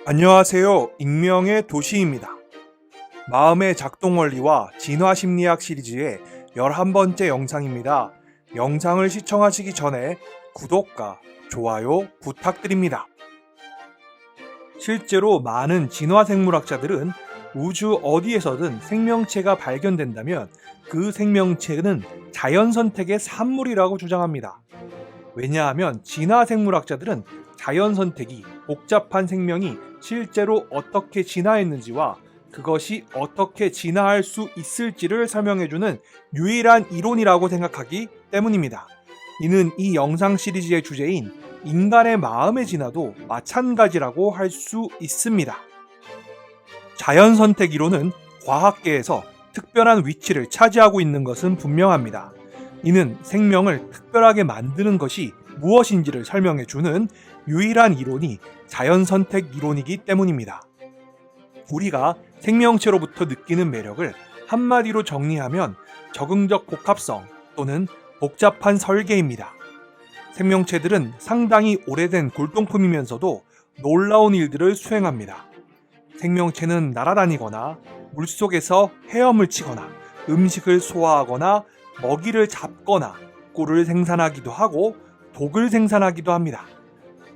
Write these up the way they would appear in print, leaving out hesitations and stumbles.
안녕하세요. 익명의 도시입니다. 마음의 작동 원리와 진화 심리학 시리즈의 11번째 영상입니다. 영상을 시청하시기 전에 구독과 좋아요 부탁드립니다. 실제로 많은 진화 생물학자들은 우주 어디에서든 생명체가 발견된다면 그 생명체는 자연 선택의 산물이라고 주장합니다. 왜냐하면 진화 생물학자들은 자연 선택이 복잡한 생명이 실제로 어떻게 진화했는지와 그것이 어떻게 진화할 수 있을지를 설명해주는 유일한 이론이라고 생각하기 때문입니다. 이는 이 영상 시리즈의 주제인 인간의 마음의 진화도 마찬가지라고 할 수 있습니다. 자연 선택 이론은 과학계에서 특별한 위치를 차지하고 있는 것은 분명합니다. 이는 생명을 특별하게 만드는 것이 무엇인지를 설명해주는 유일한 이론이 자연 선택 이론이기 때문입니다. 우리가 생명체로부터 느끼는 매력을 한마디로 정리하면 적응적 복합성 또는 복잡한 설계입니다. 생명체들은 상당히 오래된 골동품이면서도 놀라운 일들을 수행합니다. 생명체는 날아다니거나 물속에서 헤엄을 치거나 음식을 소화하거나 먹이를 잡거나 꿀을 생산하기도 하고 독을 생산하기도 합니다.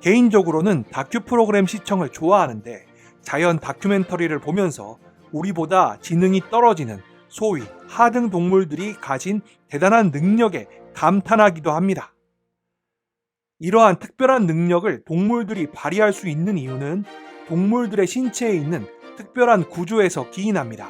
개인적으로는 다큐 프로그램 시청을 좋아하는데 자연 다큐멘터리를 보면서 우리보다 지능이 떨어지는 소위 하등 동물들이 가진 대단한 능력에 감탄하기도 합니다. 이러한 특별한 능력을 동물들이 발휘할 수 있는 이유는 동물들의 신체에 있는 특별한 구조에서 기인합니다.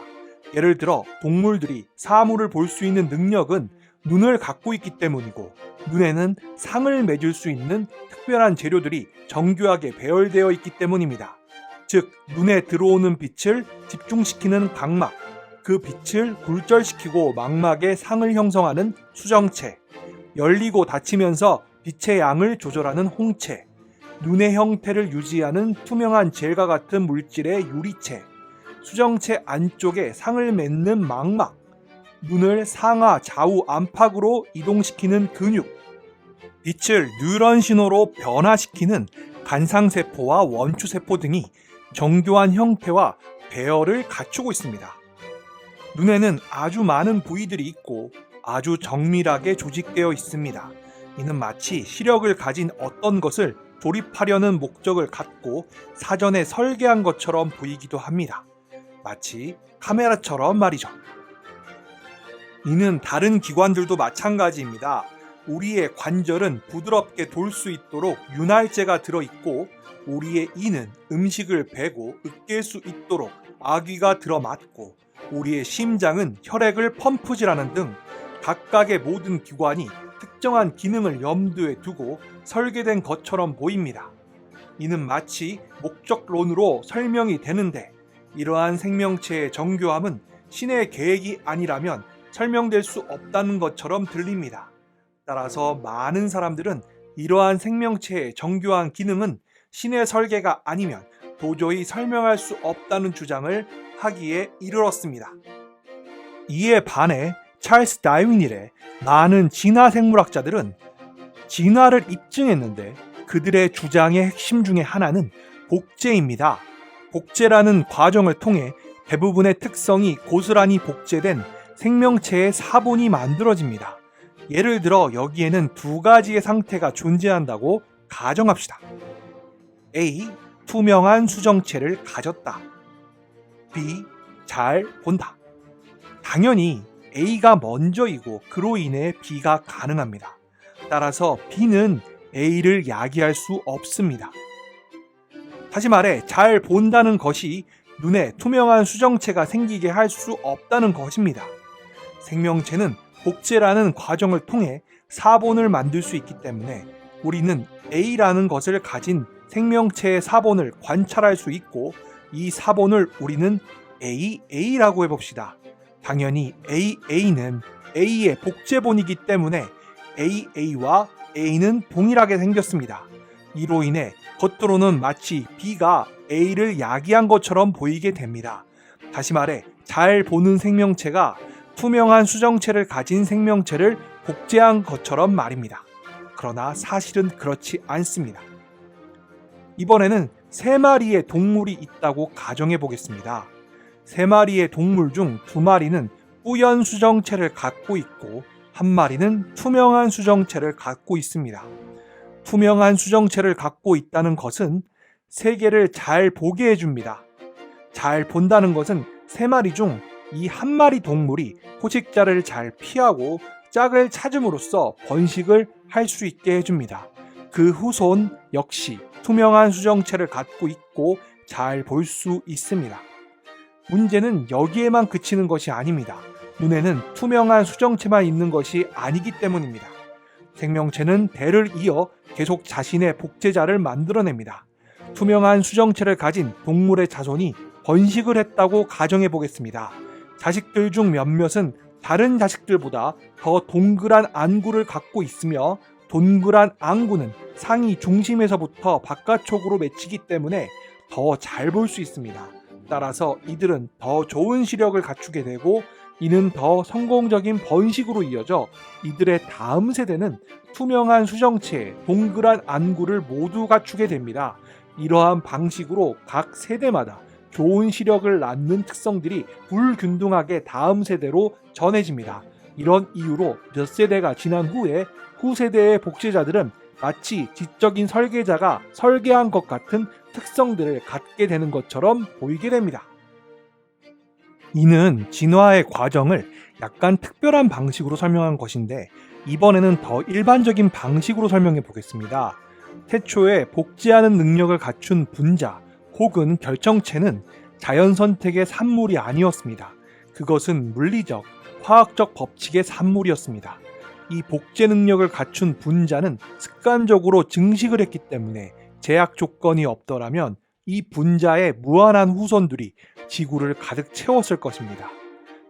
예를 들어 동물들이 사물을 볼 수 있는 능력은 눈을 갖고 있기 때문이고 눈에는 상을 맺을 수 있는 특별한 재료들이 정교하게 배열되어 있기 때문입니다. 즉 눈에 들어오는 빛을 집중시키는 각막, 그 빛을 굴절시키고 망막에 상을 형성하는 수정체, 열리고 닫히면서 빛의 양을 조절하는 홍채, 눈의 형태를 유지하는 투명한 젤과 같은 물질의 유리체, 수정체 안쪽에 상을 맺는 망막, 눈을 상하 좌우 안팎으로 이동시키는 근육, 빛을 뉴런 신호로 변화시키는 간상세포와 원추세포 등이 정교한 형태와 배열을 갖추고 있습니다. 눈에는 아주 많은 부위들이 있고 아주 정밀하게 조직되어 있습니다. 이는 마치 시력을 가진 어떤 것을 조립하려는 목적을 갖고 사전에 설계한 것처럼 보이기도 합니다. 마치 카메라처럼 말이죠. 이는 다른 기관들도 마찬가지입니다. 우리의 관절은 부드럽게 돌 수 있도록 윤활제가 들어있고 우리의 이는 음식을 베고 으깰 수 있도록 아귀가 들어맞고 우리의 심장은 혈액을 펌프질하는 등 각각의 모든 기관이 특정한 기능을 염두에 두고 설계된 것처럼 보입니다. 이는 마치 목적론으로 설명이 되는데 이러한 생명체의 정교함은 신의 계획이 아니라면 설명될 수 없다는 것처럼 들립니다. 따라서 많은 사람들은 이러한 생명체의 정교한 기능은 신의 설계가 아니면 도저히 설명할 수 없다는 주장을 하기에 이르렀습니다. 이에 반해 찰스 다윈 이래 많은 진화 생물학자들은 진화를 입증했는데 그들의 주장의 핵심 중에 하나는 복제입니다. 복제라는 과정을 통해 대부분의 특성이 고스란히 복제된 생명체의 사본이 만들어집니다. 예를 들어 여기에는 두 가지의 상태가 존재한다고 가정합시다. A. 투명한 수정체를 가졌다. B. 잘 본다. 당연히 A가 먼저이고 그로 인해 B가 가능합니다. 따라서 B는 A를 야기할 수 없습니다. 다시 말해 잘 본다는 것이 눈에 투명한 수정체가 생기게 할 수 없다는 것입니다. 생명체는 복제라는 과정을 통해 사본을 만들 수 있기 때문에 우리는 A라는 것을 가진 생명체의 사본을 관찰할 수 있고 이 사본을 우리는 AA라고 해봅시다. 당연히 AA는 A의 복제본이기 때문에 AA와 A는 동일하게 생겼습니다. 이로 인해 겉으로는 마치 B가 A를 야기한 것처럼 보이게 됩니다. 다시 말해 잘 보는 생명체가 투명한 수정체를 가진 생명체를 복제한 것처럼 말입니다. 그러나 사실은 그렇지 않습니다. 이번에는 3마리의 동물이 있다고 가정해 보겠습니다. 3마리의 동물 중 2마리는 뿌연 수정체를 갖고 있고 1마리는 투명한 수정체를 갖고 있습니다. 투명한 수정체를 갖고 있다는 것은 세계를 잘 보게 해줍니다. 잘 본다는 것은 3마리 중 이 1마리 동물이 포식자를 잘 피하고 짝을 찾음으로써 번식을 할 수 있게 해줍니다. 그 후손 역시 투명한 수정체를 갖고 있고 잘 볼 수 있습니다. 문제는 여기에만 그치는 것이 아닙니다. 눈에는 투명한 수정체만 있는 것이 아니기 때문입니다. 생명체는 대를 이어 계속 자신의 복제자를 만들어냅니다. 투명한 수정체를 가진 동물의 자손이 번식을 했다고 가정해 보겠습니다. 자식들 중 몇몇은 다른 자식들보다 더 동그란 안구를 갖고 있으며 동그란 안구는 상위 중심에서부터 바깥쪽으로 맺히기 때문에 더 잘 볼 수 있습니다. 따라서 이들은 더 좋은 시력을 갖추게 되고 이는 더 성공적인 번식으로 이어져 이들의 다음 세대는 투명한 수정체, 동그란 안구를 모두 갖추게 됩니다. 이러한 방식으로 각 세대마다 좋은 시력을 낳는 특성들이 불균등하게 다음 세대로 전해집니다. 이런 이유로 몇 세대가 지난 후에 후세대의 복제자들은 마치 지적인 설계자가 설계한 것 같은 특성들을 갖게 되는 것처럼 보이게 됩니다. 이는 진화의 과정을 약간 특별한 방식으로 설명한 것인데 이번에는 더 일반적인 방식으로 설명해 보겠습니다. 태초에 복제하는 능력을 갖춘 분자 혹은 결정체는 자연 선택의 산물이 아니었습니다. 그것은 물리적, 화학적 법칙의 산물이었습니다. 이 복제 능력을 갖춘 분자는 습관적으로 증식을 했기 때문에 제약 조건이 없더라면 이 분자의 무한한 후손들이 지구를 가득 채웠을 것입니다.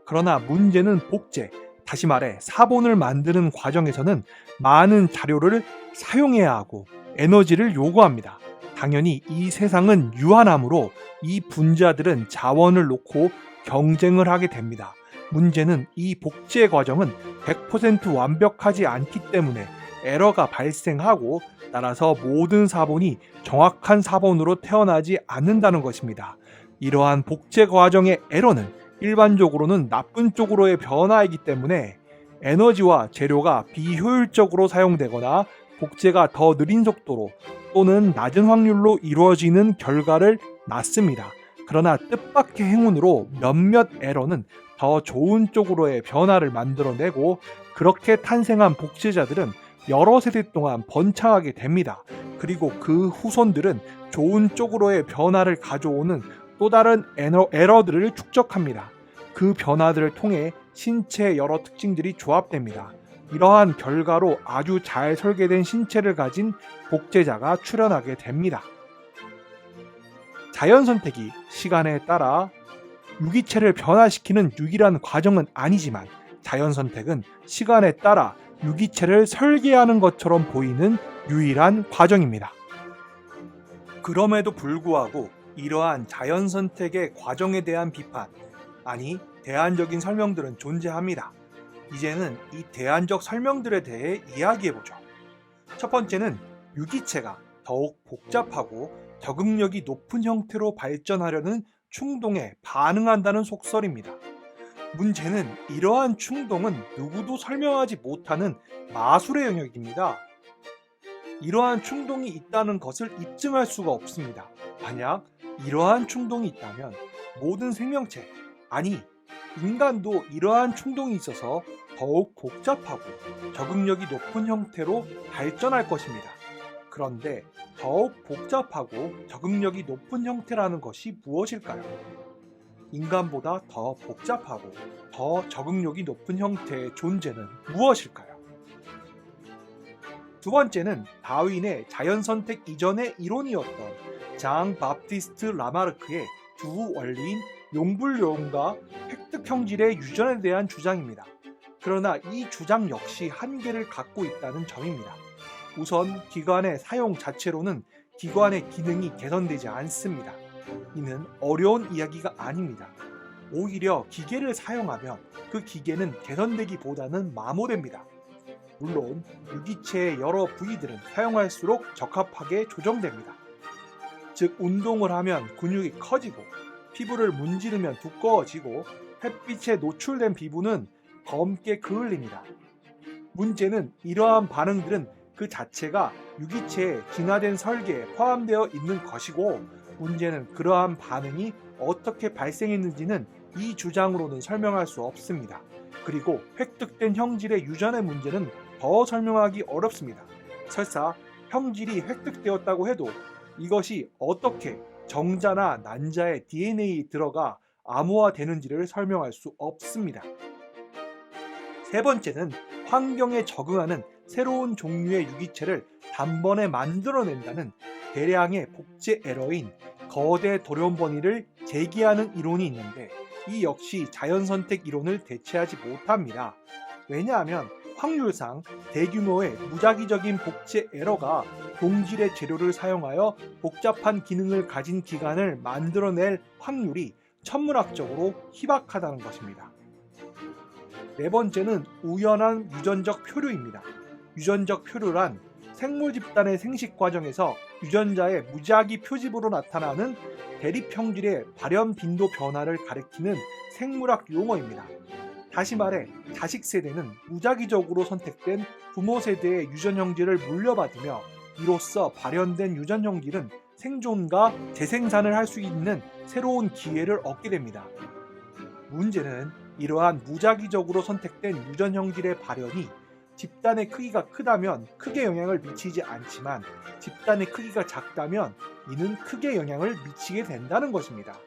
그러나 문제는 복제, 다시 말해 사본을 만드는 과정에서는 많은 자료를 사용해야 하고 에너지를 요구합니다. 당연히 이 세상은 유한하므로 이 분자들은 자원을 놓고 경쟁을 하게 됩니다. 문제는 이 복제 과정은 100% 완벽하지 않기 때문에 에러가 발생하고 따라서 모든 사본이 정확한 사본으로 태어나지 않는다는 것입니다. 이러한 복제 과정의 에러는 일반적으로는 나쁜 쪽으로의 변화이기 때문에 에너지와 재료가 비효율적으로 사용되거나 복제가 더 느린 속도로 또는 낮은 확률로 이루어지는 결과를 낳습니다. 그러나 뜻밖의 행운으로 몇몇 에러는 더 좋은 쪽으로의 변화를 만들어내고 그렇게 탄생한 복제자들은 여러 세대 동안 번창하게 됩니다. 그리고 그 후손들은 좋은 쪽으로의 변화를 가져오는 또 다른 에러들을 축적합니다. 그 변화들을 통해 신체의 여러 특징들이 조합됩니다. 이러한 결과로 아주 잘 설계된 신체를 가진 복제자가 출현하게 됩니다. 자연 선택이 시간에 따라 유기체를 변화시키는 유일한 과정은 아니지만 자연 선택은 시간에 따라 유기체를 설계하는 것처럼 보이는 유일한 과정입니다. 그럼에도 불구하고 이러한 자연 선택의 과정에 대한 비판, 아니 대안적인 설명들은 존재합니다. 이제는 이 대안적 설명들에 대해 이야기해보죠. 첫 번째는 유기체가 더욱 복잡하고 적응력이 높은 형태로 발전하려는 충동에 반응한다는 속설입니다. 문제는 이러한 충동은 누구도 설명하지 못하는 마술의 영역입니다. 이러한 충동이 있다는 것을 입증할 수가 없습니다. 만약 이러한 충동이 있다면 모든 생명체, 아니 인간도 이러한 충동이 있어서 더욱 복잡하고 적응력이 높은 형태로 발전할 것입니다. 그런데 더욱 복잡하고 적응력이 높은 형태라는 것이 무엇일까요? 인간보다 더 복잡하고 더 적응력이 높은 형태의 존재는 무엇일까요? 두 번째는 다윈의 자연선택 이전의 이론이었던 장 바프티스트 라마르크의 두 원리인 용불용과 획득형질의 유전에 대한 주장입니다. 그러나 이 주장 역시 한계를 갖고 있다는 점입니다. 우선 기관의 사용 자체로는 기관의 기능이 개선되지 않습니다. 이는 어려운 이야기가 아닙니다. 오히려 기계를 사용하면 그 기계는 개선되기보다는 마모됩니다. 물론 유기체의 여러 부위들은 사용할수록 적합하게 조정됩니다. 즉 운동을 하면 근육이 커지고 피부를 문지르면 두꺼워지고 햇빛에 노출된 피부는 검게 그을립니다. 문제는 이러한 반응들은 그 자체가 유기체의 진화된 설계에 포함되어 있는 것이고, 문제는 그러한 반응이 어떻게 발생했는지는 이 주장으로는 설명할 수 없습니다. 그리고 획득된 형질의 유전의 문제는 더 설명하기 어렵습니다. 설사 형질이 획득되었다고 해도 이것이 어떻게 정자나 난자의 DNA에 들어가 암호화되는지를 설명할 수 없습니다. 세 번째는 환경에 적응하는 새로운 종류의 유기체를 단번에 만들어낸다는 대량의 복제 에러인 거대 돌연변이를 제기하는 이론이 있는데, 이 역시 자연선택 이론을 대체하지 못합니다. 왜냐하면 확률상 대규모의 무작위적인 복제 에러가 동질의 재료를 사용하여 복잡한 기능을 가진 기관을 만들어낼 확률이 천문학적으로 희박하다는 것입니다. 네 번째는 우연한 유전적 표류입니다. 유전적 표류란 생물 집단의 생식 과정에서 유전자의 무작위 표집으로 나타나는 대립 형질의 발현 빈도 변화를 가리키는 생물학 용어입니다. 다시 말해 자식 세대는 무작위적으로 선택된 부모 세대의 유전 형질을 물려받으며 이로써 발현된 유전 형질은 생존과 재생산을 할 수 있는 새로운 기회를 얻게 됩니다. 문제는 이러한 무작위적으로 선택된 유전 형질의 발현이 집단의 크기가 크다면 크게 영향을 미치지 않지만 집단의 크기가 작다면 이는 크게 영향을 미치게 된다는 것입니다.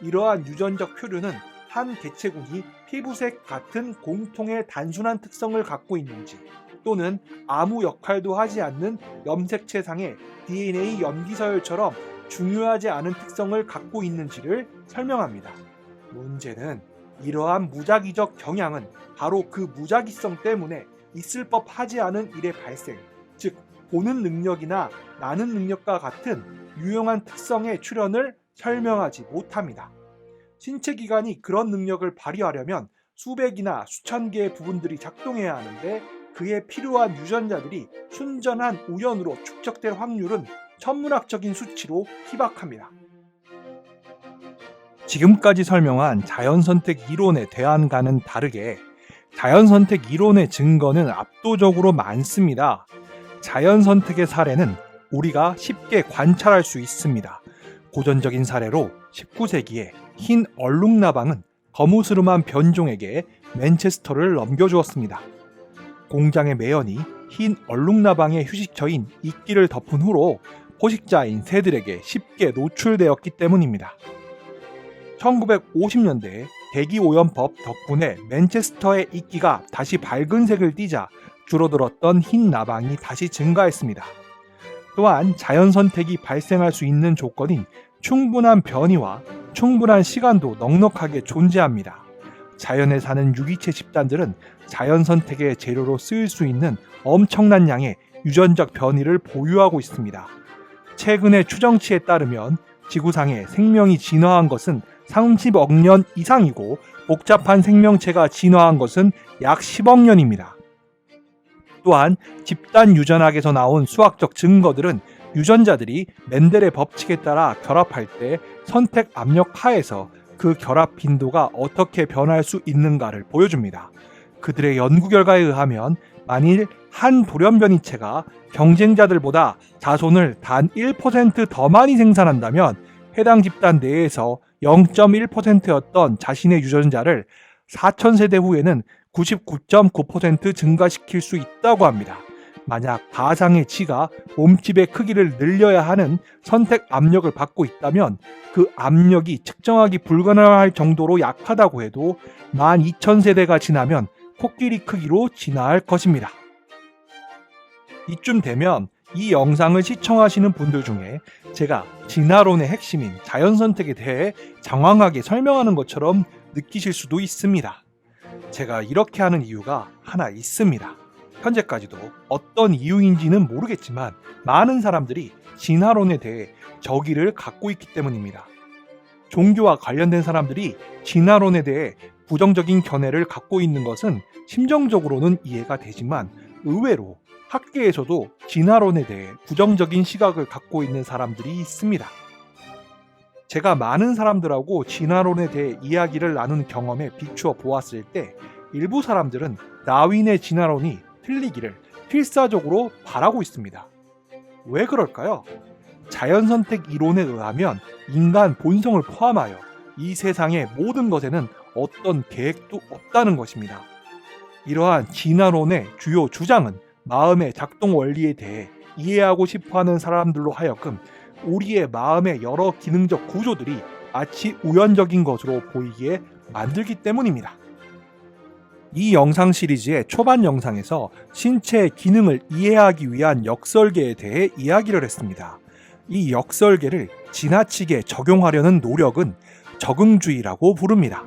이러한 유전적 표류는 한 개체군이 피부색 같은 공통의 단순한 특성을 갖고 있는지, 또는 아무 역할도 하지 않는 염색체상의 DNA 염기서열처럼 중요하지 않은 특성을 갖고 있는지를 설명합니다. 문제는 이러한 무작위적 경향은 바로 그 무작위성 때문에 있을 법하지 않은 일의 발생, 즉 보는 능력이나 나는 능력과 같은 유용한 특성의 출현을 설명하지 못합니다. 신체 기관이 그런 능력을 발휘하려면 수백이나 수천 개의 부분들이 작동해야 하는데, 그에 필요한 유전자들이 순전한 우연으로 축적될 확률은 천문학적인 수치로 희박합니다. 지금까지 설명한 자연선택 이론의 대안과는 다르게 자연선택 이론의 증거는 압도적으로 많습니다. 자연선택의 사례는 우리가 쉽게 관찰할 수 있습니다. 고전적인 사례로 19세기에 흰 얼룩나방은 거무스름한 변종에게 맨체스터를 넘겨주었습니다. 공장의 매연이 흰 얼룩나방의 휴식처인 이끼를 덮은 후로 포식자인 새들에게 쉽게 노출되었기 때문입니다. 1950년대에 대기오염법 덕분에 맨체스터의 이끼가 다시 밝은 색을 띠자 줄어들었던 흰 나방이 다시 증가했습니다. 또한 자연선택이 발생할 수 있는 조건인 충분한 변이와 충분한 시간도 넉넉하게 존재합니다. 자연에 사는 유기체 집단들은 자연선택의 재료로 쓰일 수 있는 엄청난 양의 유전적 변이를 보유하고 있습니다. 최근의 추정치에 따르면 지구상에 생명이 진화한 것은 30억 년 이상이고 복잡한 생명체가 진화한 것은 약 10억 년입니다. 또한 집단 유전학에서 나온 수학적 증거들은 유전자들이 멘델의 법칙에 따라 결합할 때 선택 압력 하에서 그 결합 빈도가 어떻게 변할 수 있는가를 보여줍니다. 그들의 연구 결과에 의하면 만일 한 돌연변이체가 경쟁자들보다 자손을 단 1% 더 많이 생산한다면 해당 집단 내에서 0.1%였던 자신의 유전자를 4000세대 후에는 99.9% 증가시킬 수 있다고 합니다. 만약 가상의 치가 몸집의 크기를 늘려야 하는 선택 압력을 받고 있다면 그 압력이 측정하기 불가능할 정도로 약하다고 해도 12000세대가 지나면 코끼리 크기로 진화할 것입니다. 이쯤 되면 이 영상을 시청하시는 분들 중에 제가 진화론의 핵심인 자연선택에 대해 장황하게 설명하는 것처럼 느끼실 수도 있습니다. 제가 이렇게 하는 이유가 하나 있습니다. 현재까지도 어떤 이유인지는 모르겠지만 많은 사람들이 진화론에 대해 적의를 갖고 있기 때문입니다. 종교와 관련된 사람들이 진화론에 대해 부정적인 견해를 갖고 있는 것은 심정적으로는 이해가 되지만 의외로 학계에서도 진화론에 대해 부정적인 시각을 갖고 있는 사람들이 있습니다. 제가 많은 사람들하고 진화론에 대해 이야기를 나눈 경험에 비추어 보았을 때 일부 사람들은 다윈의 진화론이 틀리기를 필사적으로 바라고 있습니다. 왜 그럴까요? 자연선택 이론에 의하면 인간 본성을 포함하여 이 세상의 모든 것에는 어떤 계획도 없다는 것입니다. 이러한 진화론의 주요 주장은 마음의 작동 원리에 대해 이해하고 싶어하는 사람들로 하여금 우리의 마음의 여러 기능적 구조들이 마치 우연적인 것으로 보이게 만들기 때문입니다. 이 영상 시리즈의 초반 영상에서 신체의 기능을 이해하기 위한 역설계에 대해 이야기를 했습니다. 이 역설계를 지나치게 적용하려는 노력은 적응주의라고 부릅니다.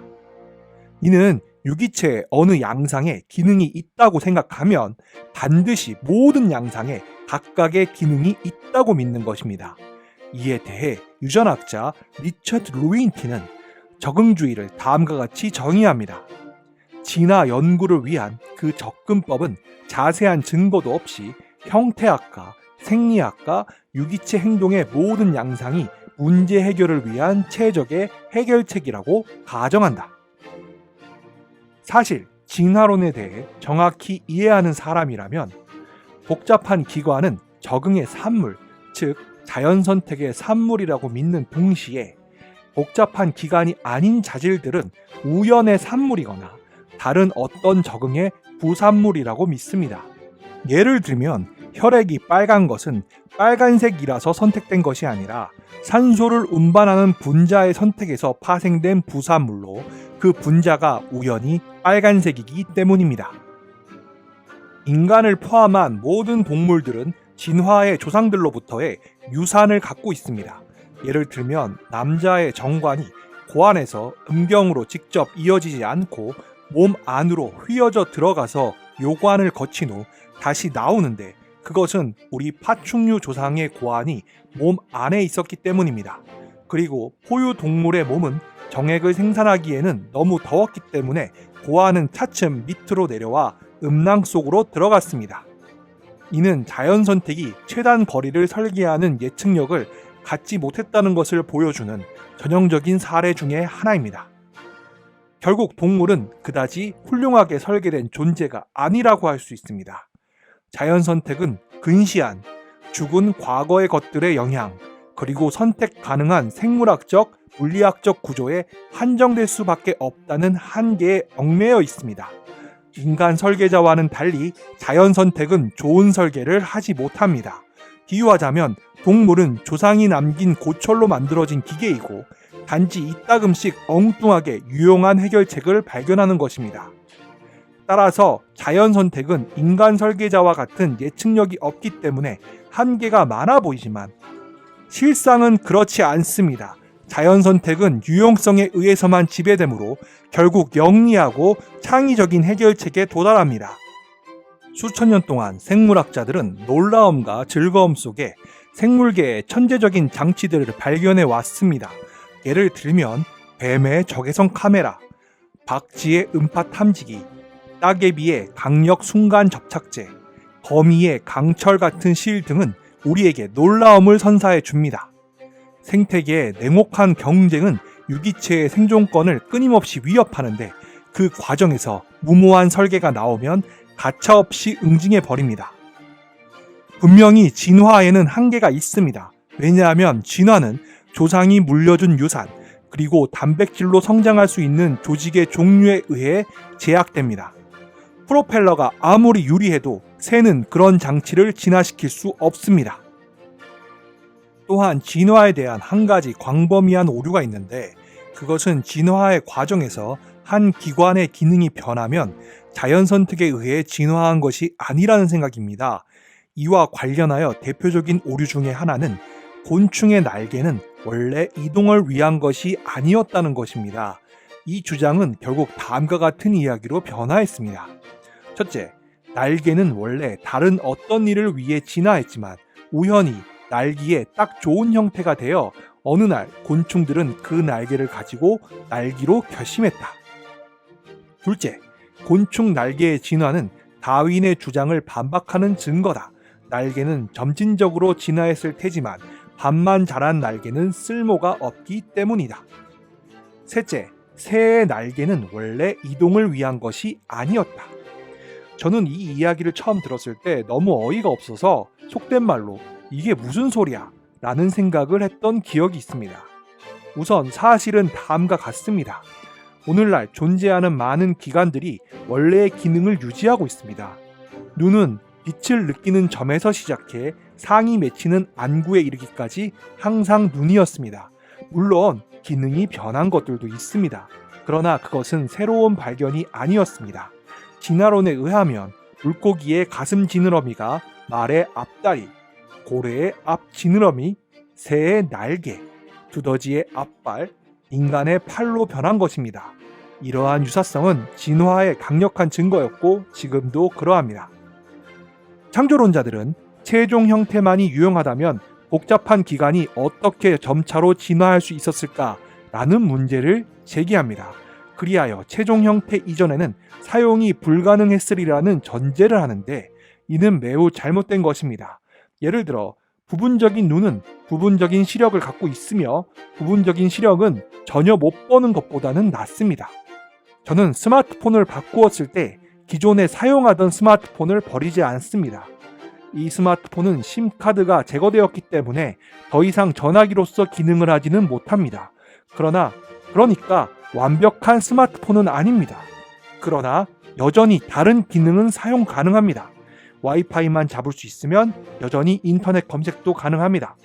이는 유기체의 어느 양상에 기능이 있다고 생각하면 반드시 모든 양상에 각각의 기능이 있다고 믿는 것입니다. 이에 대해 유전학자 리처드 루인티는 적응주의를 다음과 같이 정의합니다. 진화 연구를 위한 그 접근법은 자세한 증거도 없이 형태학과, 생리학과, 유기체 행동의 모든 양상이 문제 해결을 위한 최적의 해결책이라고 가정한다. 사실 진화론에 대해 정확히 이해하는 사람이라면 복잡한 기관은 적응의 산물, 즉 자연선택의 산물이라고 믿는 동시에 복잡한 기관이 아닌 자질들은 우연의 산물이거나 다른 어떤 적응의 부산물이라고 믿습니다. 예를 들면 혈액이 빨간 것은 빨간색이라서 선택된 것이 아니라 산소를 운반하는 분자의 선택에서 파생된 부산물로 그 분자가 우연히 빨간색이기 때문입니다. 인간을 포함한 모든 동물들은 진화의 조상들로부터의 유산을 갖고 있습니다. 예를 들면 남자의 정관이 고안에서 음경으로 직접 이어지지 않고 몸 안으로 휘어져 들어가서 요관을 거친 후 다시 나오는데 그것은 우리 파충류 조상의 고안이 몸 안에 있었기 때문입니다. 그리고 포유 동물의 몸은 정액을 생산하기에는 너무 더웠기 때문에 고안은 차츰 밑으로 내려와 음낭 속으로 들어갔습니다. 이는 자연선택이 최단 거리를 설계하는 예측력을 갖지 못했다는 것을 보여주는 전형적인 사례 중의 하나입니다. 결국 동물은 그다지 훌륭하게 설계된 존재가 아니라고 할 수 있습니다. 자연선택은 근시안, 죽은 과거의 것들의 영향, 그리고 선택 가능한 생물학적, 물리학적 구조에 한정될 수밖에 없다는 한계에 얽매여 있습니다. 인간 설계자와는 달리 자연선택은 좋은 설계를 하지 못합니다. 비유하자면 동물은 조상이 남긴 고철로 만들어진 기계이고 단지 이따금씩 엉뚱하게 유용한 해결책을 발견하는 것입니다. 따라서 자연선택은 인간 설계자와 같은 예측력이 없기 때문에 한계가 많아 보이지만 실상은 그렇지 않습니다. 자연선택은 유용성에 의해서만 지배되므로 결국 영리하고 창의적인 해결책에 도달합니다. 수천 년 동안 생물학자들은 놀라움과 즐거움 속에 생물계의 천재적인 장치들을 발견해 왔습니다. 예를 들면 뱀의 적외선 카메라, 박쥐의 음파 탐지기, 따개비의 강력 순간 접착제, 거미의 강철 같은 실 등은 우리에게 놀라움을 선사해 줍니다. 생태계의 냉혹한 경쟁은 유기체의 생존권을 끊임없이 위협하는데 그 과정에서 무모한 설계가 나오면 가차없이 응징해 버립니다. 분명히 진화에는 한계가 있습니다. 왜냐하면 진화는 조상이 물려준 유산, 그리고 단백질로 성장할 수 있는 조직의 종류에 의해 제약됩니다. 프로펠러가 아무리 유리해도 새는 그런 장치를 진화시킬 수 없습니다. 또한 진화에 대한 한 가지 광범위한 오류가 있는데 그것은 진화의 과정에서 한 기관의 기능이 변하면 자연선택에 의해 진화한 것이 아니라는 생각입니다. 이와 관련하여 대표적인 오류 중에 하나는 곤충의 날개는 원래 이동을 위한 것이 아니었다는 것입니다. 이 주장은 결국 다음과 같은 이야기로 변화했습니다. 첫째, 날개는 원래 다른 어떤 일을 위해 진화했지만 우연히 날기에 딱 좋은 형태가 되어 어느 날 곤충들은 그 날개를 가지고 날기로 결심했다. 둘째, 곤충 날개의 진화는 다윈의 주장을 반박하는 증거다. 날개는 점진적으로 진화했을 테지만 반만 자란 날개는 쓸모가 없기 때문이다. 셋째, 새의 날개는 원래 이동을 위한 것이 아니었다. 저는 이 이야기를 처음 들었을 때 너무 어이가 없어서 속된 말로 이게 무슨 소리야? 라는 생각을 했던 기억이 있습니다. 우선 사실은 다음과 같습니다. 오늘날 존재하는 많은 기관들이 원래의 기능을 유지하고 있습니다. 눈은 빛을 느끼는 점에서 시작해 상이 맺히는 안구에 이르기까지 항상 눈이었습니다. 물론 기능이 변한 것들도 있습니다. 그러나 그것은 새로운 발견이 아니었습니다. 진화론에 의하면 물고기의 가슴 지느러미가 말의 앞다리, 고래의 앞 지느러미, 새의 날개, 두더지의 앞발, 인간의 팔로 변한 것입니다. 이러한 유사성은 진화의 강력한 증거였고 지금도 그러합니다. 창조론자들은 최종 형태만이 유용하다면 복잡한 기관이 어떻게 점차로 진화할 수 있었을까라는 문제를 제기합니다. 그리하여 최종 형태 이전에는 사용이 불가능했으리라는 전제를 하는데 이는 매우 잘못된 것입니다. 예를 들어 부분적인 눈은 부분적인 시력을 갖고 있으며 부분적인 시력은 전혀 못 보는 것보다는 낫습니다. 저는 스마트폰을 바꾸었을 때 기존에 사용하던 스마트폰을 버리지 않습니다. 이 스마트폰은 심카드가 제거되었기 때문에 더 이상 전화기로서 기능을 하지는 못합니다. 그러니까 완벽한 스마트폰은 아닙니다. 그러나 여전히 다른 기능은 사용 가능합니다. 와이파이만 잡을 수 있으면 여전히 인터넷 검색도 가능합니다.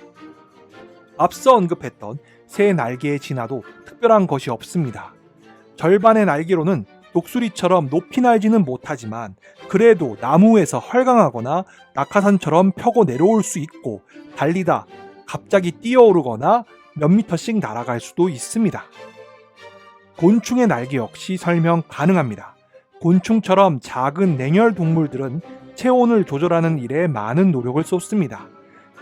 앞서 언급했던 새 날개의 진화도 특별한 것이 없습니다. 절반의 날개로는 독수리처럼 높이 날지는 못하지만 그래도 나무에서 활강하거나 낙하산처럼 펴고 내려올 수 있고 달리다 갑자기 뛰어오르거나 몇 미터씩 날아갈 수도 있습니다. 곤충의 날개 역시 설명 가능합니다. 곤충처럼 작은 냉혈 동물들은 체온을 조절하는 일에 많은 노력을 쏟습니다.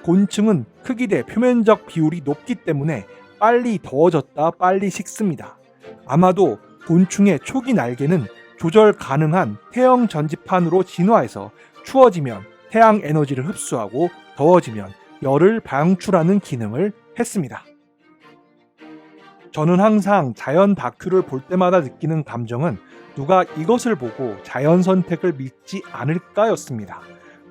곤충은 크기 대 표면적 비율이 높기 때문에 빨리 더워졌다 빨리 식습니다. 아마도 곤충의 초기 날개는 조절 가능한 태형 전지판으로 진화해서 추워지면 태양 에너지를 흡수하고 더워지면 열을 방출하는 기능을 했습니다. 저는 항상 자연 다큐를 볼 때마다 느끼는 감정은 누가 이것을 보고 자연 선택을 믿지 않을까였습니다.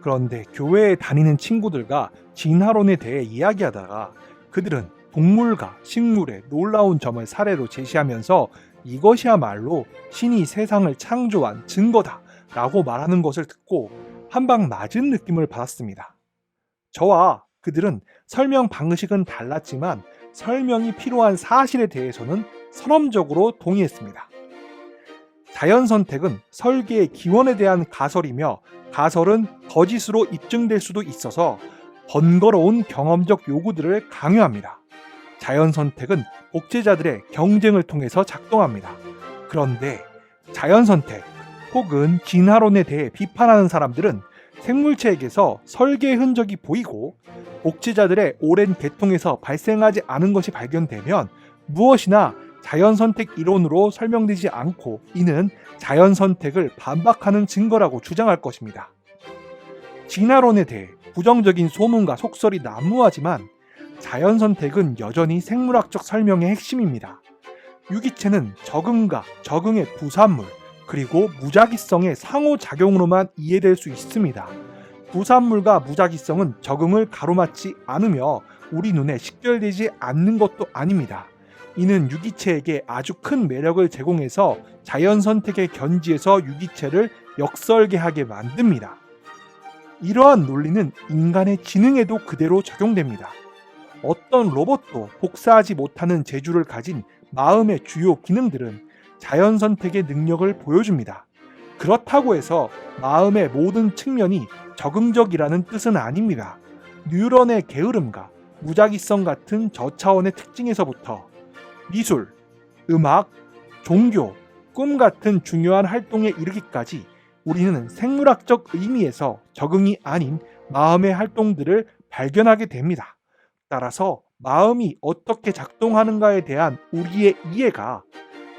그런데 교회에 다니는 친구들과 진화론에 대해 이야기하다가 그들은 동물과 식물의 놀라운 점을 사례로 제시하면서 이것이야말로 신이 세상을 창조한 증거다 라고 말하는 것을 듣고 한방 맞은 느낌을 받았습니다. 저와 그들은 설명 방식은 달랐지만 설명이 필요한 사실에 대해서는 선언적으로 동의했습니다. 자연 선택은 설계의 기원에 대한 가설이며 가설은 거짓으로 입증될 수도 있어서 번거로운 경험적 요구들을 강요합니다. 자연 선택은 복제자들의 경쟁을 통해서 작동합니다. 그런데 자연 선택 혹은 진화론에 대해 비판하는 사람들은 생물체에게서 설계의 흔적이 보이고 복제자들의 오랜 계통에서 발생하지 않은 것이 발견되면 무엇이나 자연선택 이론으로 설명되지 않고 이는 자연선택을 반박하는 증거라고 주장할 것입니다. 진화론에 대해 부정적인 소문과 속설이 난무하지만 자연선택은 여전히 생물학적 설명의 핵심입니다. 유기체는 적응과 적응의 부산물 그리고 무작위성의 상호작용으로만 이해될 수 있습니다. 부산물과 무작위성은 적응을 가로막지 않으며 우리 눈에 식별되지 않는 것도 아닙니다. 이는 유기체에게 아주 큰 매력을 제공해서 자연선택의 견지에서 유기체를 역설계하게 만듭니다. 이러한 논리는 인간의 지능에도 그대로 적용됩니다. 어떤 로봇도 복사하지 못하는 재주를 가진 마음의 주요 기능들은 자연선택의 능력을 보여줍니다. 그렇다고 해서 마음의 모든 측면이 적응적이라는 뜻은 아닙니다. 뉴런의 게으름과 무작위성 같은 저차원의 특징에서부터 미술, 음악, 종교, 꿈 같은 중요한 활동에 이르기까지 우리는 생물학적 의미에서 적응이 아닌 마음의 활동들을 발견하게 됩니다. 따라서 마음이 어떻게 작동하는가에 대한 우리의 이해가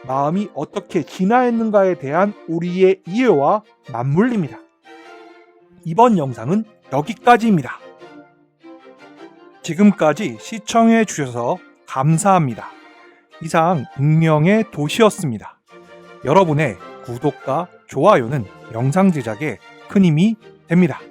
마음이 어떻게 진화했는가에 대한 우리의 이해와 맞물립니다. 이번 영상은 여기까지입니다. 지금까지 시청해 주셔서 감사합니다. 이상 익명의 도시였습니다. 여러분의 구독과 좋아요는 영상 제작에 큰 힘이 됩니다.